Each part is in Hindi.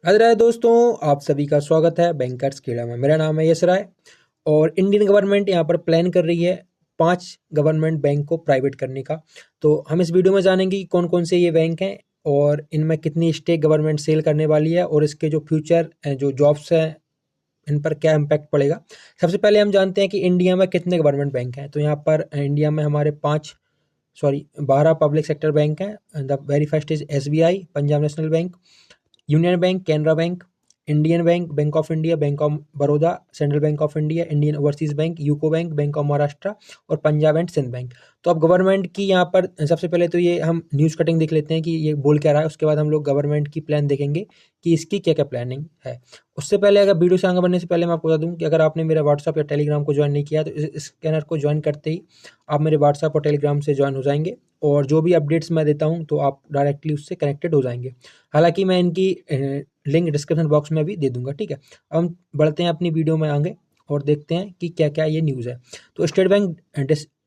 राधे राधे दोस्तों, आप सभी का स्वागत है बैंकर्स खेड़ा में। मेरा नाम है यश राय और इंडियन गवर्नमेंट यहाँ पर प्लान कर रही है 5 गवर्नमेंट बैंक को प्राइवेट करने का। तो हम इस वीडियो में जानेंगे कि कौन कौन से ये बैंक हैं और इनमें कितनी स्टेक गवर्नमेंट सेल करने वाली है और इसके जो फ्यूचर जो जॉब्स हैं इन पर क्या इम्पैक्ट पड़ेगा। सबसे पहले हम जानते हैं कि इंडिया में कितने गवर्नमेंट बैंक हैं। तो यहाँ पर इंडिया में हमारे 12 पब्लिक सेक्टर बैंक हैं। The very first is SBI, Punjab national bank, union bank, Canara bank, Indian bank, bank of India, bank of Baroda, central bank of India, Indian overseas bank, UCO bank, bank of Maharashtra और पंजाब एंड सिंध बैंक। तो अब गवर्नमेंट की यहाँ पर सबसे पहले तो ये हम न्यूज़ कटिंग देख लेते हैं कि ये बोल क्या रहा है। उसके बाद हम लोग गवर्नमेंट की प्लान देखेंगे कि इसकी क्या क्या प्लानिंग है। उससे पहले अगर वीडियो से आगे बढ़ने से पहले मैं आपको बता दूं कि अगर आपने मेरा व्हाट्सअप या टेलीग्राम को ज्वाइन नहीं किया तो इस स्कैनर को ज्वाइन करते ही आप मेरे व्हाट्सअप और टेलीग्राम से ज्वाइन हो जाएंगे और जो भी अपडेट्स मैं देता हूं तो आप डायरेक्टली उससे कनेक्टेड हो जाएंगे। हालांकि मैं इनकी लिंक डिस्क्रिप्शन बॉक्स में भी दे दूंगा, ठीक है। अब हम बढ़ते हैं अपनी वीडियो में आगे और देखते हैं कि क्या क्या ये न्यूज़ है। तो स्टेट बैंक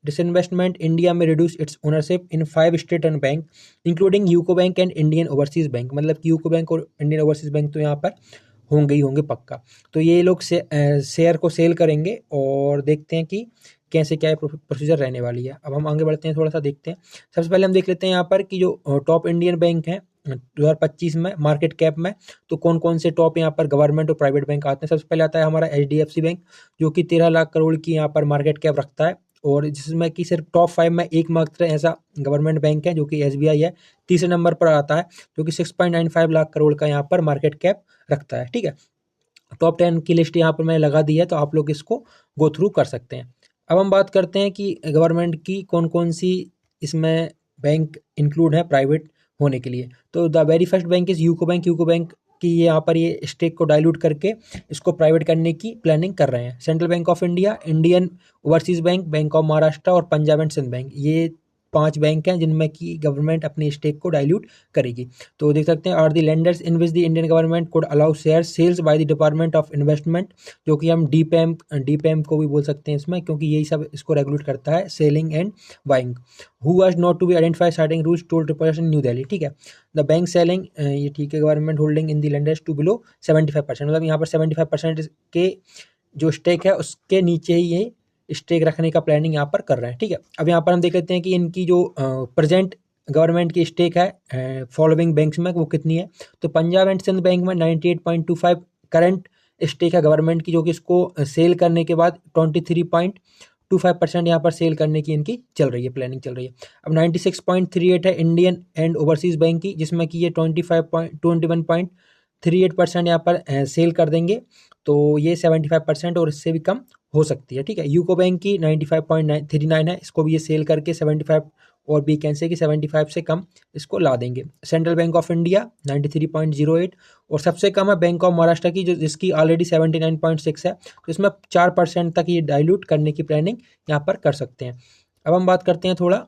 डिसइन्वेस्टमेंट इंडिया में reduce it's ownership in 5 state and bank including UCO bank and Indian overseas bank. मतलब कि यूको बैंक और इंडियन ओवरसीज बैंक तो यहाँ पर होंगे ही होंगे पक्का। तो ये लोग शेयर को सेल करेंगे और देखते हैं कि कैसे क्या प्रोसीजर रहने वाली है। अब हम आगे बढ़ते हैं, थोड़ा सा देखते हैं। सबसे पहले हम देख लेते हैं यहाँ पर कि जो टॉप इंडियन बैंक हैं 2025 में मार्केट कैप में, तो कौन कौन से टॉप यहाँ पर गवर्नमेंट और प्राइवेट बैंक आते हैं। सबसे पहले आता है हमारा HDFC बैंक, जो कि 13 लाख करोड़ की यहाँ पर मार्केट कैप रखता है और जिसमें कि सिर्फ टॉप 5 में एकमात्र ऐसा गवर्नमेंट बैंक है जो कि SBI है। तीसरे नंबर पर आता है जो कि 6.95 लाख करोड़ का यहाँ पर मार्केट कैप रखता है, ठीक है। टॉप 10 की लिस्ट यहाँ पर मैंने लगा दी है, तो आप लोग इसको गो थ्रू कर सकते हैं। अब हम बात करते हैं कि गवर्नमेंट की कौन कौन सी इसमें बैंक इंक्लूड है प्राइवेट होने के लिए। तो the very first bank is UCO bank. UCO bank की यहाँ पर ये स्टेक को डाइल्यूट करके इसको प्राइवेट करने की प्लानिंग कर रहे हैं। Central bank of India, Indian overseas bank, bank of Maharashtra और पंजाब एंड सिंध बैंक, ये 5 बैंक हैं जिनमें की गवर्नमेंट अपनी स्टेक को डाइल्यूट करेगी। तो देख सकते हैं are the lenders in which the Indian government could allow share sales by the department of investment, जो कि हम डीपैम को भी बोल सकते हैं इसमें, क्योंकि यही सब इसको रेगुलेट करता है, selling and buying. Who was not to be identified starting rules told reputation new Delhi, ठीक है। द बैंक सेलिंग, ये ठीक है, government holding in the lenders to below 75%, मतलब यहाँ पर 75% के जो स्टेक है उसके नीचे ही ये स्टेक रखने का प्लानिंग यहाँ पर कर रहे हैं, ठीक है। अब यहाँ पर हम देख लेते हैं कि इनकी जो प्रेजेंट गवर्नमेंट की स्टेक है फॉलोइंग बैंक्स में वो कितनी है। तो पंजाब एंड सिंध बैंक में 98.25 करंट स्टेक है गवर्नमेंट की, जो कि इसको सेल करने के बाद 23.25% यहाँ पर सेल करने की इनकी चल रही है, प्लानिंग चल रही है। अब 96.38 है इंडियन एंड ओवरसीज बैंक की, जिसमें कि ये 21.38% यहाँ पर सेल कर देंगे। तो ये 75% और इससे भी कम हो सकती है, ठीक है। यूको बैंक की 95.39 है, इसको भी ये सेल करके 75 और भी कैन से कि 75 से कम इसको ला देंगे। सेंट्रल बैंक ऑफ इंडिया 93.08 और सबसे कम है बैंक ऑफ महाराष्ट्र की, जो जिसकी ऑलरेडी 79.6 है। तो इसमें 4% तक ये डाइल्यूट करने की प्लानिंग यहाँ पर कर सकते हैं। अब हम बात करते हैं थोड़ा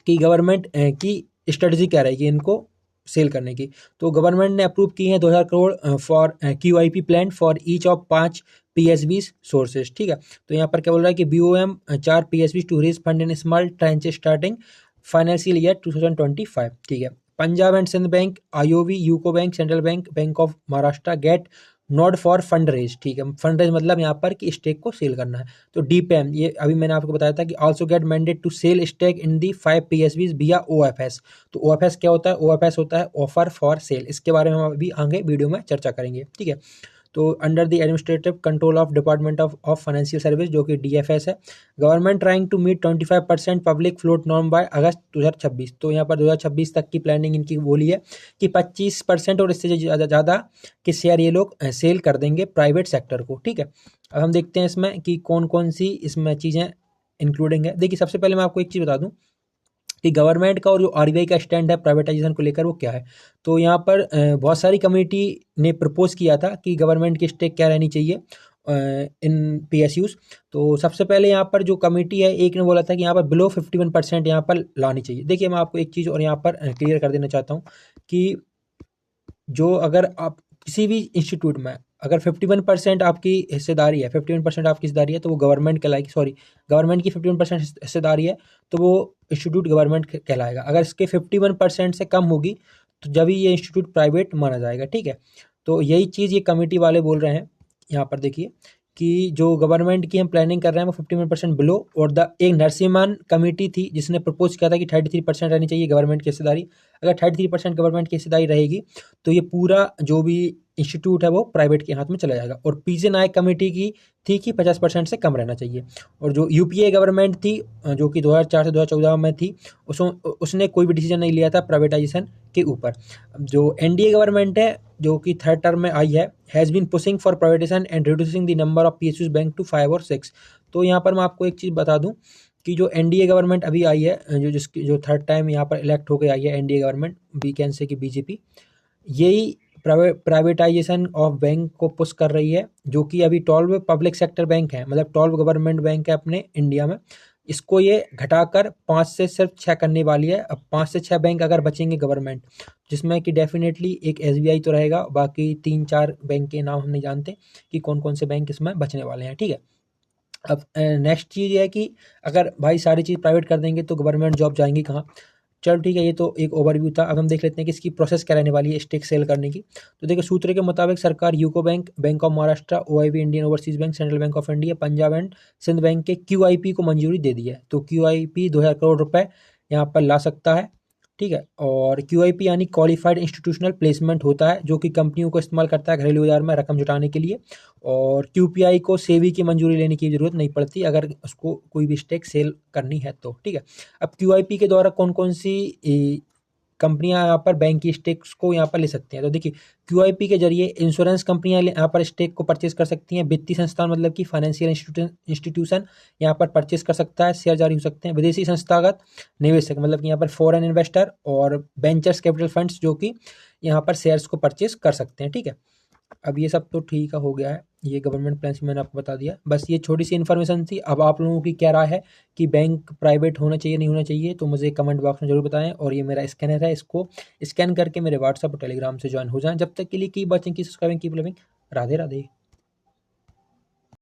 कि गवर्नमेंट की स्ट्रेटजी क्या रहेगी इनको सेल करने की। तो गवर्नमेंट ने अप्रूव की है 2000 crore for QIP plan for each of 5 PSBs sources, ठीक है। तो यहाँ पर क्या बोल रहा है कि BOM 4 PSBs to raise fund in small tranche starting financial year 2025, ठीक है। Punjab and Sind bank, IOB, UCO bank, central bank, bank of Maharashtra get nod for fund raise, ठीक है। फंड रेज मतलब यहाँ पर कि स्टेक को सेल करना है। तो डीपैम, ये अभी मैंने आपको बताया था कि also get mandate to sell stake in the 5 PSBs via OFS। तो OFS क्या होता है? OFS होता है ऑफर फॉर सेल। इसके बारे में हम अभी आगे वीडियो में चर्चा करेंगे, ठीक है। तो under the administrative control of department of financial service, जो कि DFS है। Government trying to meet 25% public float norm by August 2026। तो यहाँ पर 2026 तक की प्लानिंग इनकी बोली है कि 25% और इससे ज़्यादा के शेयर ये लोग सेल कर देंगे प्राइवेट सेक्टर को, ठीक है। अब हम देखते हैं इसमें कि कौन कौन सी इसमें चीज़ें इंक्लूडिंग है। देखिए, सबसे पहले मैं आपको एक चीज़ बता दूं कि गवर्नमेंट का और जो RBI का स्टैंड है प्राइवेटाइजेशन को लेकर वो क्या है। तो यहाँ पर बहुत सारी कमेटी ने प्रपोज किया था कि गवर्नमेंट की स्टेक क्या रहनी चाहिए इन PSUs। तो सबसे पहले यहाँ पर जो कमेटी है, एक ने बोला था कि यहाँ पर बिलो 51% यहाँ पर लानी चाहिए। देखिए, मैं आपको एक चीज़ और यहाँ पर क्लियर कर देना चाहता हूँ कि जो अगर आप किसी भी इंस्टीट्यूट में अगर 51% आपकी हिस्सेदारी है, 51% आपकी हिस्सेदारी है, तो वो गवर्नमेंट कहलाएगी। सॉरी, गवर्नमेंट की 51% हिस्सेदारी है तो वो इंस्टीट्यूट गवर्नमेंट कहलाएगा। अगर इसके 51% से कम होगी तो जब ही ये इंस्टीट्यूट प्राइवेट माना जाएगा, ठीक है। तो यही चीज़ ये कमेटी वाले बोल रहे हैं। यहाँ पर देखिए कि जो गवर्नमेंट की हम प्लानिंग कर रहे हैं वो 51% बिलो, और एक नरसिम्हन कमेटी थी जिसने प्रपोज किया था कि 33% रहनी चाहिए गवर्नमेंट की हिस्सेदारी। अगर 33% गवर्नमेंट की हिस्सेदारी रहेगी तो ये पूरा जो भी इंस्टीट्यूट है वो प्राइवेट के हाथ में चला जाएगा। और पीजे नायक कमेटी की थी कि 50% से कम रहना चाहिए। और जो यूपीए गवर्नमेंट थी जो कि 2004 से 2014 में थी, उसने कोई भी डिसीजन नहीं लिया था प्राइवेटाइजेशन के ऊपर। जो एनडीए गवर्नमेंट है जो कि थर्ड टर्म में आई है, has been pushing for privatisation and reducing the number of PSUs bank to 5 और 6। तो यहाँ पर मैं आपको एक चीज़ बता दूं कि जो एनडीए गवर्नमेंट अभी आई है, जो थर्ड टाइम यहाँ पर इलेक्ट होकर आई है NDA government, we can say कि बीजेपी, यही प्राइवेटाइजेशन ऑफ बैंक को पुश कर रही है। जो कि अभी 12 पब्लिक सेक्टर बैंक है, मतलब 12 गवर्नमेंट बैंक है अपने इंडिया में, इसको ये घटाकर 5 से सिर्फ 6 करने वाली है। अब 5 से 6 बैंक अगर बचेंगे गवर्नमेंट, जिसमें कि डेफिनेटली एक एसबीआई तो रहेगा, बाकी 3-4 बैंक के नाम हम नहीं जानते कि कौन कौन से बैंक इसमें बचने वाले हैं, ठीक है। अब नेक्स्ट चीज़ ये है कि अगर भाई सारी चीज़ प्राइवेट कर देंगे तो गवर्नमेंट जॉब जाएंगी कहाँ। चलो ठीक है, ये तो एक ओवरव्यू था। अब हम देख लेते हैं कि इसकी प्रोसेस क्या रहने वाली है स्टेक सेल करने की। तो देखिए सूत्र के मुताबिक सरकार UCO bank, bank of Maharashtra, OIB Indian overseas bank, central bank of India, Punjab and Sind bank के क्यूआईपी को मंजूरी दे दी है। तो क्यूआईपी 2000 करोड़ रुपए यहाँ पर ला सकता है, ठीक है। और क्यूआईपी यानी क्वालिफाइड इंस्टीट्यूशनल प्लेसमेंट होता है, जो कि कंपनियों को इस्तेमाल करता है घरेलू बाजार में रकम जुटाने के लिए। और क्यूपीआई को सेबी की मंजूरी लेने की जरूरत नहीं पड़ती अगर उसको कोई भी स्टेक सेल करनी है तो, ठीक है। अब क्यूआईपी के द्वारा कौन कौन सी कंपनियां यहाँ पर बैंक की स्टेक्स को यहाँ पर ले सकती हैं। तो देखिए क्यूआईपी के जरिए इंश्योरेंस कंपनियां यहाँ पर स्टेक को परचेज कर सकती हैं। वित्तीय संस्थान मतलब कि फाइनेंशियल इंस्टीट्यूशन यहाँ पर परचेज कर सकता है, शेयर जारी हो सकते हैं। विदेशी संस्थागत निवेशक मतलब कि यहाँ पर फॉरेन इन्वेस्टर और वेंचर्स कैपिटल फंड्स जो कि यहाँ पर शेयर्स को परचेज कर सकते हैं, ठीक है। अब ये सब तो ठीक हो गया है, ये गवर्नमेंट प्लान मैंने आपको बता दिया। बस ये छोटी सी इन्फॉर्मेशन थी। अब आप लोगों की क्या राय है कि बैंक प्राइवेट होना चाहिए नहीं होना चाहिए, तो मुझे कमेंट बॉक्स में जरूर बताएं। और ये मेरा स्कैनर है, इसको स्कैन करके मेरे व्हाट्सएप और टेलीग्राम से ज्वाइन हो जाएं। जब तक के लिए keep watching, keep subscribing, keep living. Radhe Radhe.